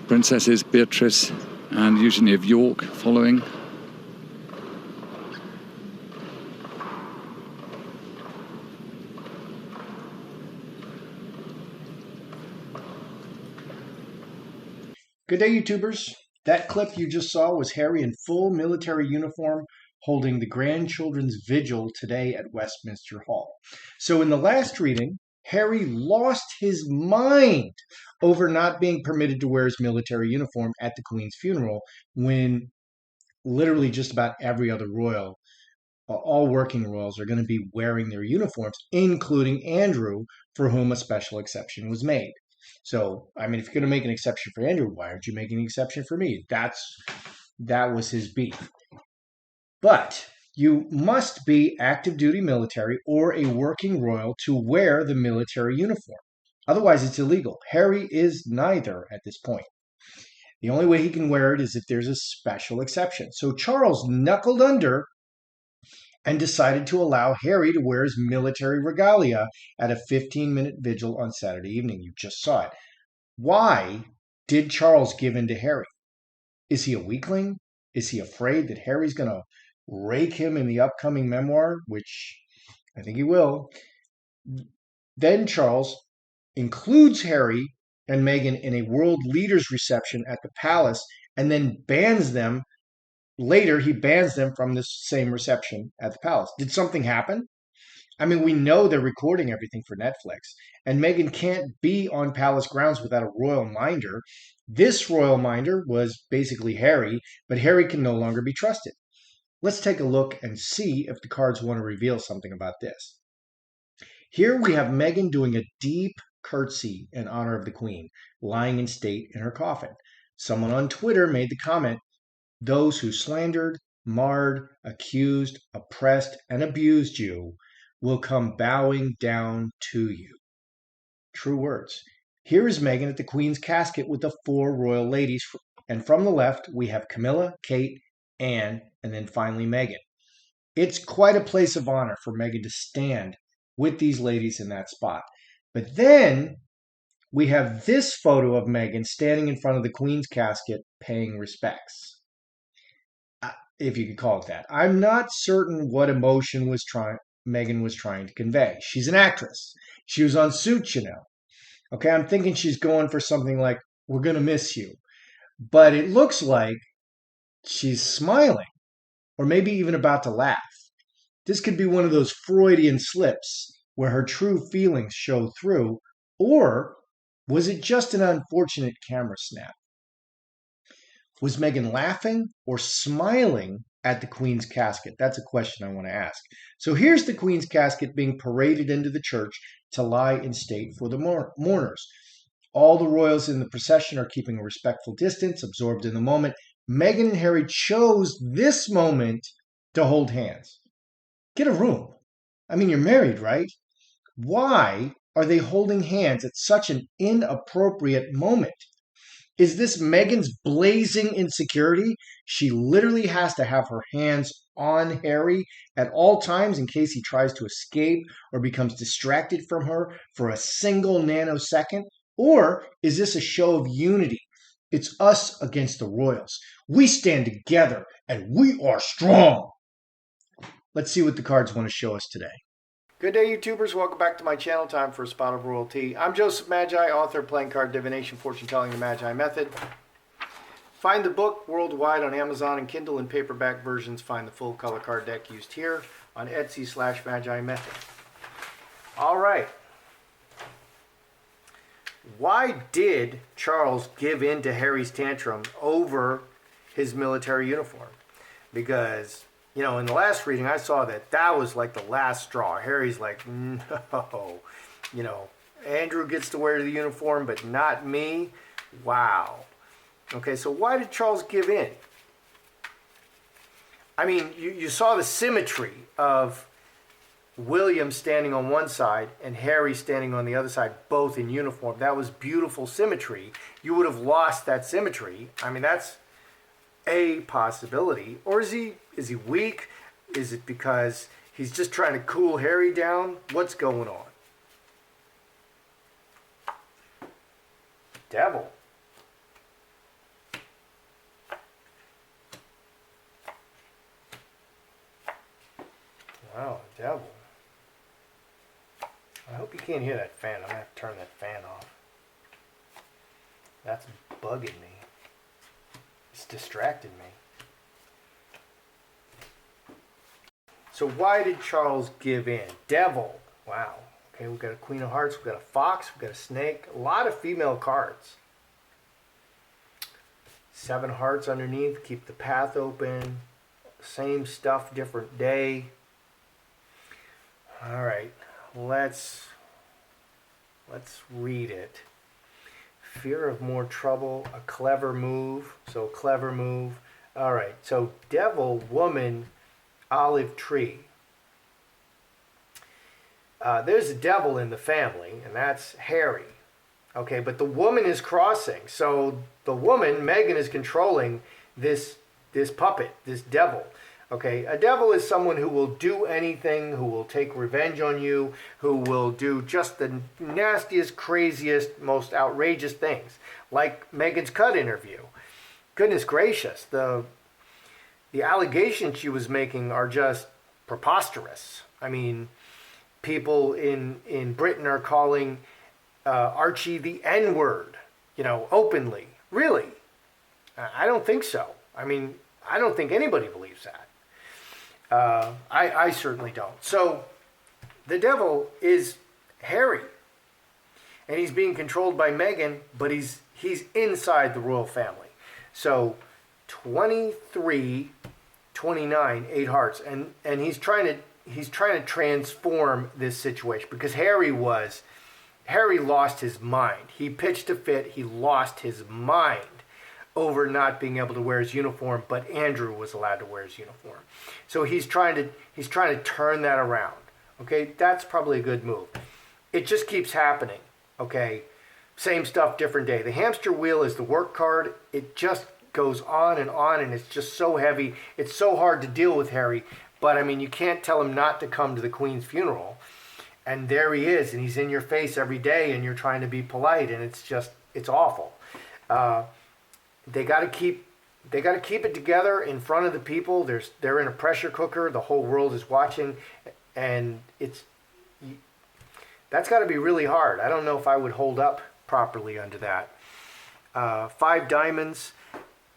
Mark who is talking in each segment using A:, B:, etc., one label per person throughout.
A: Princesses Beatrice and Eugenie of York following.
B: Good day, YouTubers. That clip you just saw was Harry in full military uniform holding the grandchildren's vigil today at Westminster Hall. So in the last reading, Harry lost his mind over not being permitted to wear his military uniform at the Queen's funeral when literally just about every other royal, all working royals, are going to be wearing their uniforms, including Andrew, for whom a special exception was made. So, I mean, if you're going to make an exception for Andrew, why aren't you making an exception for me? That was his beef. But you must be active duty military or a working royal to wear the military uniform. Otherwise, it's illegal. Harry is neither at this point. The only way he can wear it is if there's a special exception. So Charles knuckled under and decided to allow Harry to wear his military regalia at a 15-minute vigil on Saturday evening. You just saw it. Why did Charles give in to Harry? Is he a weakling? Is he afraid that Harry's going to rake him in the upcoming memoir, which I think he will? Then Charles includes Harry and Meghan in a world leaders reception at the palace and then bans them. Later, he bans them from this same reception at the palace. Did something happen? I mean, we know they're recording everything for Netflix, and Meghan can't be on palace grounds without a royal minder. This royal minder was basically Harry, but Harry can no longer be trusted. Let's take a look and see if the cards want to reveal something about this. Here we have Meghan doing a deep curtsy in honor of the Queen, lying in state in her coffin. Someone on Twitter made the comment, "Those who slandered, marred, accused, oppressed, and abused you will come bowing down to you." True words. Here is Meghan at the Queen's casket with the 4 royal ladies. And from the left, we have Camilla, Kate, Anne, and then finally Meghan. It's quite a place of honor for Meghan to stand with these ladies in that spot. But then we have this photo of Meghan standing in front of the Queen's casket paying respects, if you could call it that. I'm not certain what emotion Meghan was trying to convey. She's an actress. She was on Suits, you know. Okay, I'm thinking she's going for something like, "We're going to miss you." But it looks like she's smiling, or maybe even about to laugh. This could be one of those Freudian slips where her true feelings show through, or was it just an unfortunate camera snap? Was Meghan laughing or smiling at the Queen's casket? That's a question I want to ask. So here's the Queen's casket being paraded into the church to lie in state for the mourners. All the royals in the procession are keeping a respectful distance, absorbed in the moment. Meghan and Harry chose this moment to hold hands. Get a room. I mean, you're married, right? Why are they holding hands at such an inappropriate moment? Is this Meghan's blazing insecurity? She literally has to have her hands on Harry at all times in case he tries to escape or becomes distracted from her for a single nanosecond? Or is this a show of unity? It's us against the royals. We stand together and we are strong. Let's see what the cards want to show us today. Good day, YouTubers. Welcome back to my channel. Time for a spot of royalty. I'm Joseph Magi, author of Playing Card Divination, Fortune Telling, the Magi Method. Find the book worldwide on Amazon and Kindle and paperback versions. Find the full color card deck used here on Etsy/Magi Method. All right. Why did Charles give in to Harry's tantrum over his military uniform? Because, you know, in the last reading, I saw that was like the last straw. Harry's like, no, you know, Andrew gets to wear the uniform, but not me. Wow. Okay, so why did Charles give in? I mean, you saw the symmetry of William standing on one side and Harry standing on the other side, both in uniform. That was beautiful symmetry. You would have lost that symmetry. I mean, that's a possibility. Or is he weak? Is it because he's just trying to cool Harry down? What's going on? Devil.
C: Devil. I hope you can't hear that fan. I'm going to have to turn that fan off. That's bugging me. It's distracted me. So why did Charles give in? Devil. Wow. Okay, we've got a Queen of Hearts, we've got a Fox, we've got a Snake. A lot of female cards. 7 hearts underneath. Keep the path open. Same stuff, different day. All right. Let's read it. Fear of more trouble, a clever move. So clever move. All right. So devil, woman, olive tree. There's a devil in the family, and that's Harry. Okay, but the woman is crossing. So the woman, Meghan, is controlling this puppet, this devil. Okay, a devil is someone who will do anything, who will take revenge on you, who will do just the nastiest, craziest, most outrageous things. Like Meghan's cut interview. Goodness gracious, the allegations she was making are just preposterous. I mean, people in Britain are calling Archie the N-word, openly. Really? I don't think so. I mean, I don't think anybody believes that. I certainly don't. So the devil is Harry. And he's being controlled by Meghan, but he's inside the royal family. So 23, 29, 8 hearts. And he's trying to transform this situation because Harry lost his mind. He pitched a fit. He lost his mind over not being able to wear his uniform, but Andrew was allowed to wear his uniform. So he's trying to turn that around. Okay, that's probably a good move. It just keeps happening. Okay, same stuff, different day. The hamster wheel is the work card. It just goes on, and it's just so heavy. It's so hard to deal with Harry. But I mean, you can't tell him not to come to the Queen's funeral. And there he is, and he's in your face every day, and you're trying to be polite, and it's awful. They got to keep it together in front of the people. They're in a pressure cooker. The whole world is watching, and that's got to be really hard. I don't know if I would hold up properly under that. 5 diamonds,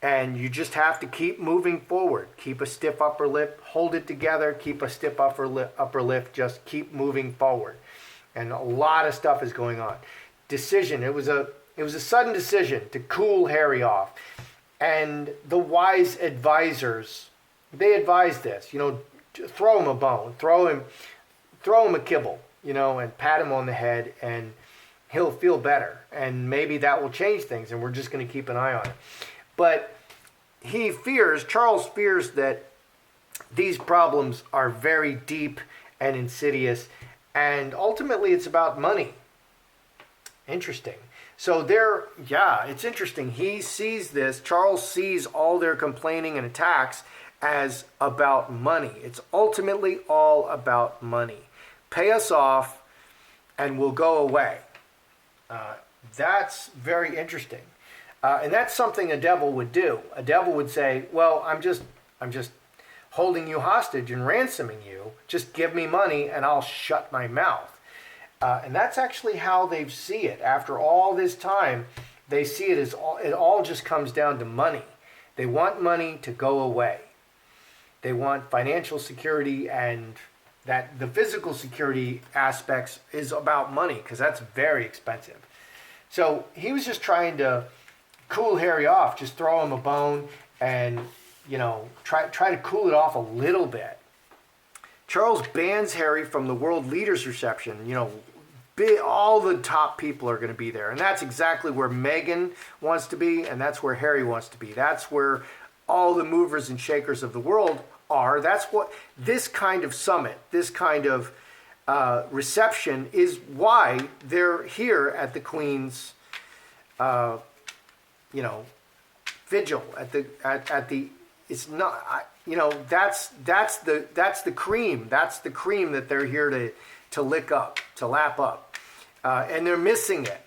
C: and you just have to keep moving forward. Keep a stiff upper lip. Hold it together. Keep a stiff upper lip. Just keep moving forward. And a lot of stuff is going on. Decision. It was a sudden decision to cool Harry off. And the wise advisors, they advised this, throw him a bone, throw him a kibble, and pat him on the head, and he'll feel better. And maybe that will change things, and we're just going to keep an eye on it. But Charles fears that these problems are very deep and insidious, and ultimately it's about money. Interesting. So it's interesting. He sees this, Charles sees all their complaining and attacks as about money. It's ultimately all about money. Pay us off and we'll go away. That's very interesting. And that's something a devil would do. A devil would say, well, I'm just holding you hostage and ransoming you. Just give me money and I'll shut my mouth. And that's actually how they see it. After all this time, they see it as it all just comes down to money. They want money to go away. They want financial security, and that the physical security aspects is about money because that's very expensive. So he was just trying to cool Harry off, just throw him a bone and, try to cool it off a little bit. Charles bans Harry from the world leaders reception. All the top people are going to be there. And that's exactly where Meghan wants to be, and that's where Harry wants to be. That's where all the movers and shakers of the world are. That's what this kind of summit, this kind of reception is why they're here at the Queen's, vigil, at the it's not, that's the cream. That's the cream that they're here to lick up, to lap up. And they're missing it.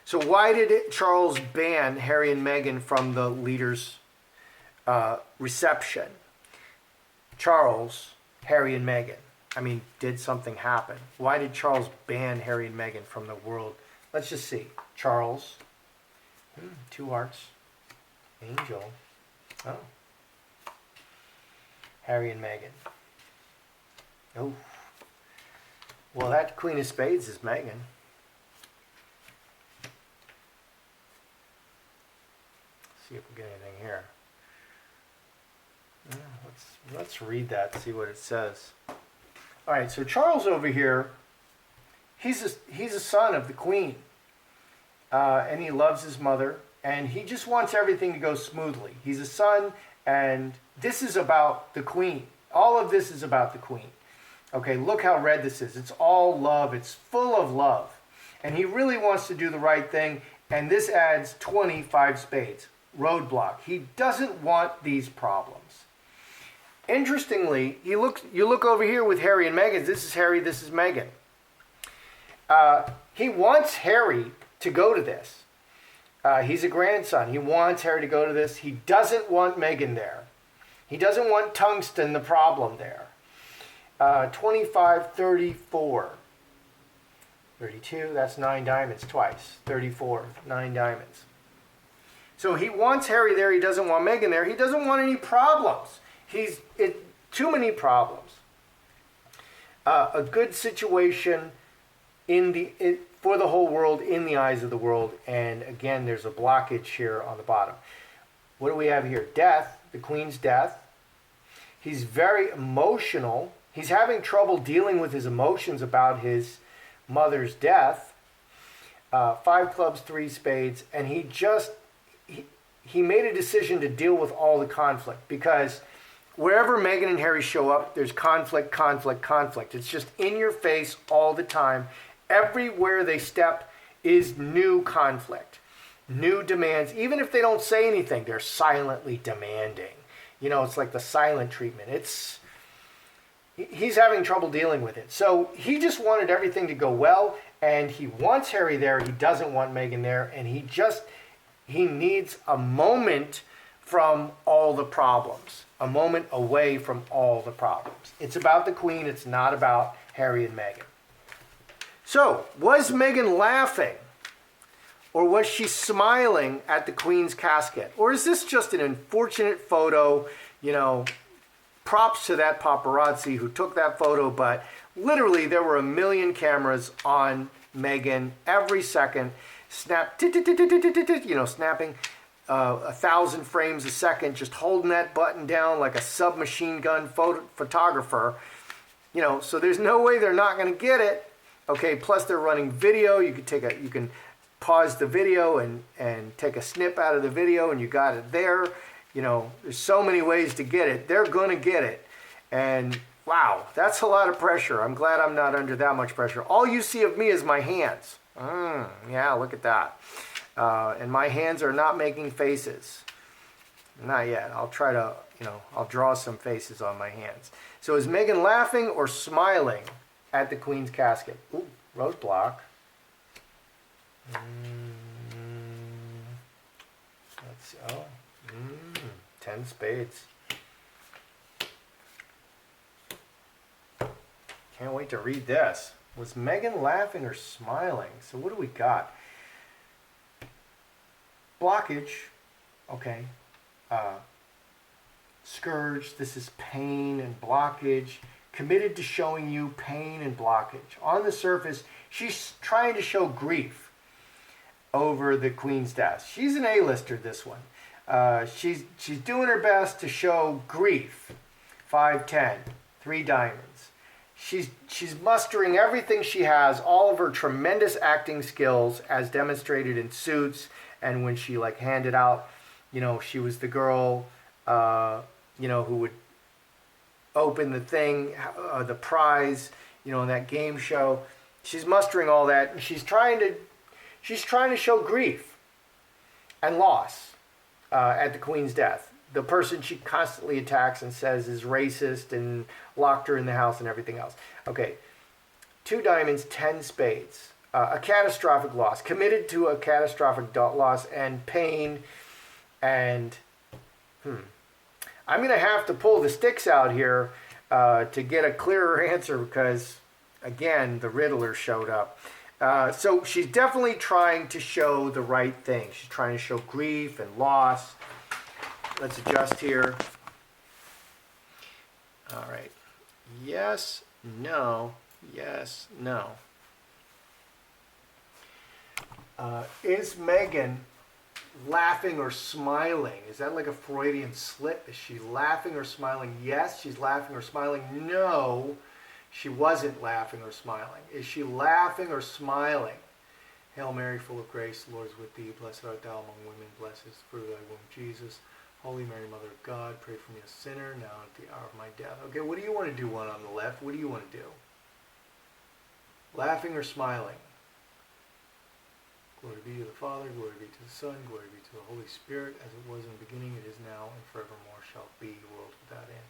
C: So why did Charles ban Harry and Meghan from the leaders' reception? Charles Harry and Meghan? I mean, did something happen? Why did Charles ban Harry and Meghan from the world? Let's just see. Charles. 2 hearts. Angel. Oh. Harry and Meghan. Oh. Well, that Queen of Spades is Meghan. See if we get anything here. Yeah, let's read that and see what it says. All right, so Charles over here, he's a son of the Queen, and he loves his mother, and he just wants everything to go smoothly. He's a son, and this is about the Queen. All of this is about the Queen. Okay, look how red this is. It's all love. It's full of love, and he really wants to do the right thing. And this adds 25 spades. Roadblock. He doesn't want these problems. Interestingly, you look over here with Harry and Meghan. This is Harry, this is Meghan. He wants Harry to go to this. He's a grandson. He wants Harry to go to this. He doesn't want Meghan there. He doesn't want Tungsten, the problem, there. 25, 34. 32, that's 9 diamonds twice. 34, 9 diamonds. So he wants Harry there. He doesn't want Meghan there. He doesn't want any problems. Too many problems. A good situation for the whole world, in the eyes of the world. And again, there's a blockage here on the bottom. What do we have here? Death, the Queen's death. He's very emotional. He's having trouble dealing with his emotions about his mother's death. 5 clubs, 3 spades. And he made a decision to deal with all the conflict, because wherever Meghan and Harry show up, there's conflict, conflict, conflict. It's just in your face all the time. Everywhere they step is new conflict, new demands. Even if they don't say anything, they're silently demanding. You know, it's like the silent treatment. He's having trouble dealing with it. So he just wanted everything to go well, and he wants Harry there. He doesn't want Meghan there, and he needs a moment from all the problems, a moment away from all the problems. It's about the Queen. It's not about Harry and Meghan. So, was Meghan laughing? Or was she smiling at the Queen's casket? Or is this just an unfortunate photo? You know, props to that paparazzi who took that photo, but literally there were a million cameras on Meghan every second. Snapping 1,000 frames a second, just holding that button down like a submachine gun photographer. You know, so there's no way they're not going to get it. Okay, plus they're running video. You can pause the video and take a snip out of the video, and you got it there. You know, there's so many ways to get it. They're going to get it. And wow, that's a lot of pressure. I'm glad I'm not under that much pressure. All you see of me is my hands. Yeah, look at that. And my hands are not making faces. Not yet. I'll try to, I'll draw some faces on my hands. So is Meghan laughing or smiling at the Queen's casket? Ooh, roadblock. Let's see. Oh, 10 spades. Can't wait to read this. Was Meghan laughing or smiling? So what do we got? Blockage. Okay. Scourge. This is pain and blockage. Committed to showing you pain and blockage. On the surface, she's trying to show grief over the Queen's death. She's an A-lister, this one. She's doing her best to show grief. 5-10. 3 diamonds. She's mustering everything she has, all of her tremendous acting skills as demonstrated in Suits, and when she handed out, she was the girl, who would open the thing, the prize, in that game show. She's mustering all that, and she's trying to show grief and loss at the Queen's death. The person she constantly attacks and says is racist and locked her in the house and everything else. Okay, 2 diamonds, 10 spades. A catastrophic loss. Committed to a catastrophic loss and pain. And I'm going to have to pull the sticks out here to get a clearer answer because, again, the Riddler showed up. So she's definitely trying to show the right thing. She's trying to show grief and loss. Let's adjust here. All right. Yes, no, yes, no. Is Meghan laughing or smiling? Is that like a Freudian slip? Is she laughing or smiling? Yes, she's laughing or smiling. No, she wasn't laughing or smiling. Is she laughing or smiling? Hail Mary, full of grace, the Lord is with thee. Blessed art thou among women. Blessed is the fruit of thy womb, Jesus. Holy Mary, Mother of God, pray for me a sinner, now at the hour of my death. Okay, what do you want to do, one on the left? What do you want to do? Laughing or smiling? Glory be to the Father, glory be to the Son, glory be to the Holy Spirit, as it was in the beginning, it is now, and forevermore shall be, world without end.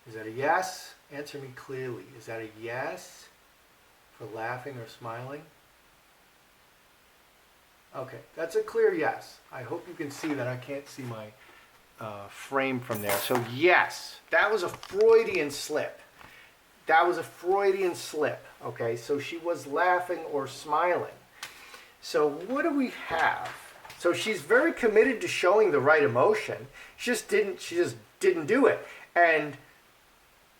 C: Is that a yes? Answer me clearly. Is that a yes for laughing or smiling? Okay, that's a clear yes. I hope you can see that. I can't see my frame from there. So yes, that was a Freudian slip. That was a Freudian slip. Okay, so she was laughing or smiling. So what do we have? So she's very committed to showing the right emotion. She just didn't do it. And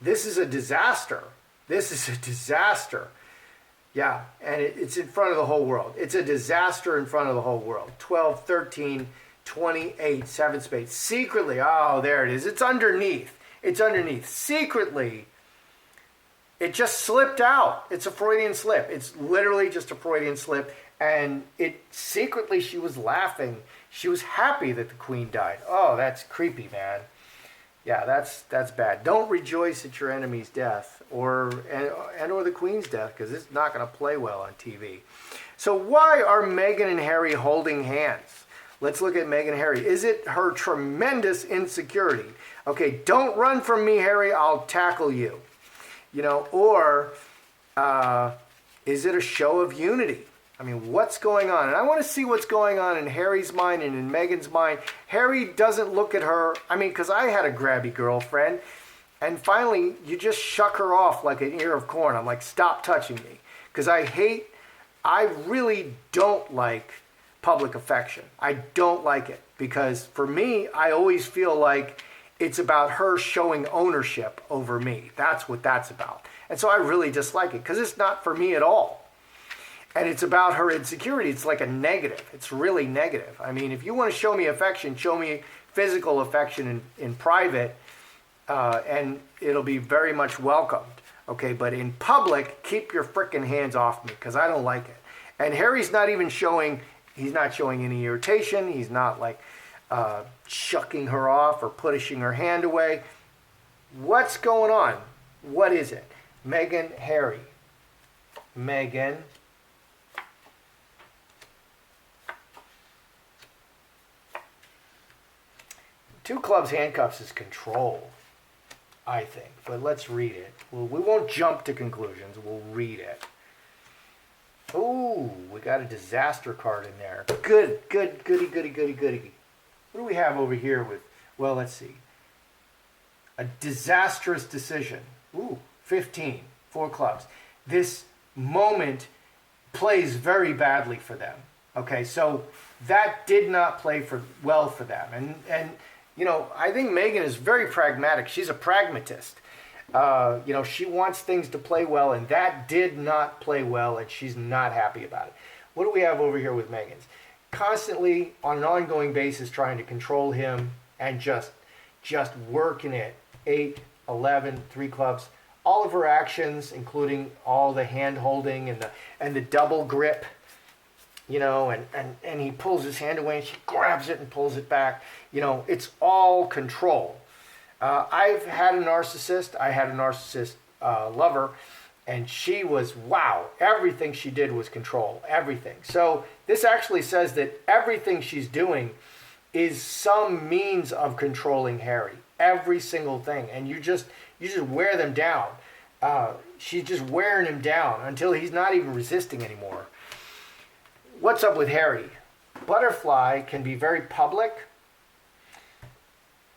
C: this is a disaster. This is a disaster. Yeah, and it's in front of the whole world. It's a disaster in front of the whole world. 12, 13, 28, 7 spades. Secretly, oh, there it is. It's underneath. It's underneath. Secretly, it just slipped out. It's a Freudian slip. It's literally just a Freudian slip. And secretly, she was laughing. She was happy that the queen died. Oh, that's creepy, man. Yeah, that's bad. Don't rejoice at your enemy's death or the queen's death, because it's not going to play well on TV. So why are Meghan and Harry holding hands? Let's look at Meghan and Harry. Is it her tremendous insecurity? Okay, don't run from me, Harry. I'll tackle you. Or is it a show of unity? I mean, what's going on? And I want to see what's going on in Harry's mind and in Meghan's mind. Harry doesn't look at her. I mean, because I had a grabby girlfriend. And finally, you just shuck her off like an ear of corn. I'm like, stop touching me. Because I really don't like public affection. I don't like it. Because for me, I always feel like it's about her showing ownership over me. That's what that's about. And so I really dislike it because it's not for me at all. And it's about her insecurity. It's like a negative. It's really negative. I mean, if you want to show me affection, show me physical affection in private, and it'll be very much welcomed. Okay, but in public, keep your frickin' hands off me because I don't like it. And Harry's not even showing, he's not showing any irritation. He's not like shucking her off or pushing her hand away. What's going on? What is it? Meghan, Harry. Meghan. Two clubs, handcuffs is control, I think. But let's read it. We won't jump to conclusions. We'll read it. Ooh, we got a disaster card in there. Goody. What do we have over here with, well, let's see. A disastrous decision. Ooh, 15, 4 clubs. This moment plays very badly for them. Okay, so that did not play well for them. And I think Meghan is very pragmatic. She's a pragmatist. She wants things to play well, and that did not play well, and she's not happy about it. What do we have over here with Meghan's? Constantly, on an ongoing basis, trying to control him and just working it. 8, 11, 3 clubs. All of her actions, including all the hand-holding and the double grip, and he pulls his hand away and she grabs it and pulls it back. It's all control. I've had a narcissist. I had a narcissist lover, and she was, wow, everything she did was control, everything. So this actually says that everything she's doing is some means of controlling Harry. Every single thing. And you just wear them down. She's just wearing him down until he's not even resisting anymore. What's up with Harry? Butterfly can be very public.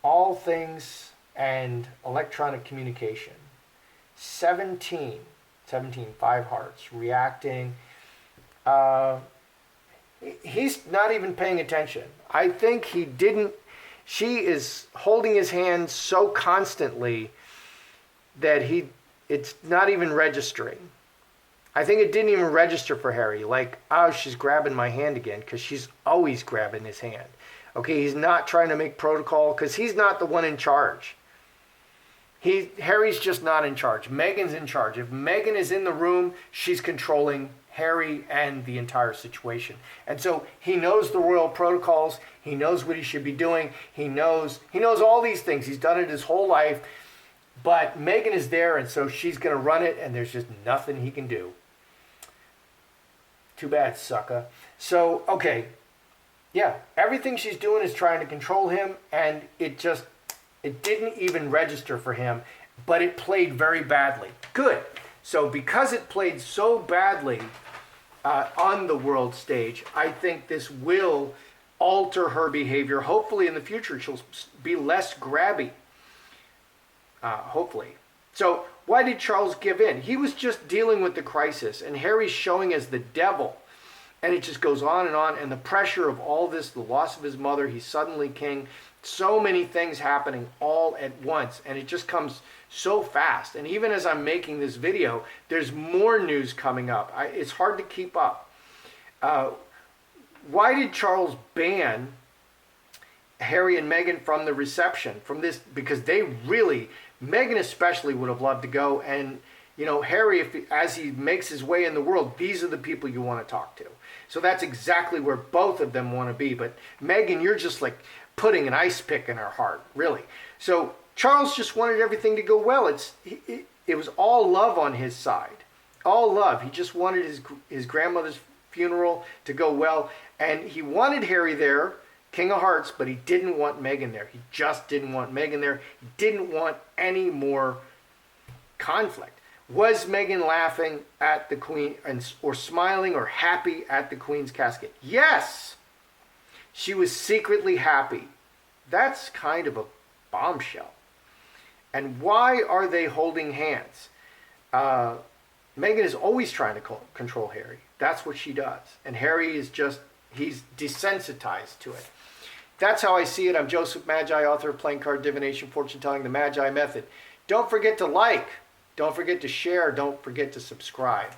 C: All things and electronic communication. 17, 5 hearts, reacting. He's not even paying attention. I think he didn't. She is holding his hand so constantly that it's not even registering. I think it didn't even register for Harry. Like, oh, she's grabbing my hand again, because she's always grabbing his hand. Okay, he's not trying to make protocol because he's not the one in charge. Harry's just not in charge. Meghan's in charge. If Meghan is in the room, she's controlling Harry and the entire situation. And so he knows the royal protocols. He knows what he should be doing. He knows all these things. He's done it his whole life. But Meghan is there, and so she's going to run it, and there's just nothing he can do. Too bad, sucker. So, okay. Yeah, everything she's doing is trying to control him, and it didn't even register for him, but it played very badly. Good. So because it played so badly on the world stage, I think this will alter her behavior. Hopefully in the future she'll be less grabby. Hopefully. So why did Charles give in? He was just dealing with the crisis, and Harry's showing as the devil. And it just goes on, and the pressure of all this, the loss of his mother, he's suddenly king, so many things happening all at once, and it just comes so fast. And even as I'm making this video, there's more news coming up. It's hard to keep up. Why did Charles ban Harry and Meghan from the reception, from this? Because they really, Meghan especially, would have loved to go. And you know, Harry, as he makes his way in the world, these are the people you want to talk to. So that's exactly where both of them want to be. But Meghan, you're just like putting an ice pick in her heart, really. So Charles just wanted everything to go well. It was all love on his side, all love. He just wanted his grandmother's funeral to go well, and he wanted Harry there, King of Hearts, but he didn't want Meghan there. He just didn't want Meghan there. He didn't want any more conflict. Was Meghan laughing at the Queen, or smiling or happy at the Queen's casket? Yes! She was secretly happy. That's kind of a bombshell. And why are they holding hands? Meghan is always trying to control Harry. That's what she does. And Harry is he's desensitized to it. That's how I see it. I'm Joseph Magi, author of Playing Card Divination, Fortune Telling, the Magi Method. Don't forget to like. Don't forget to share. Don't forget to subscribe.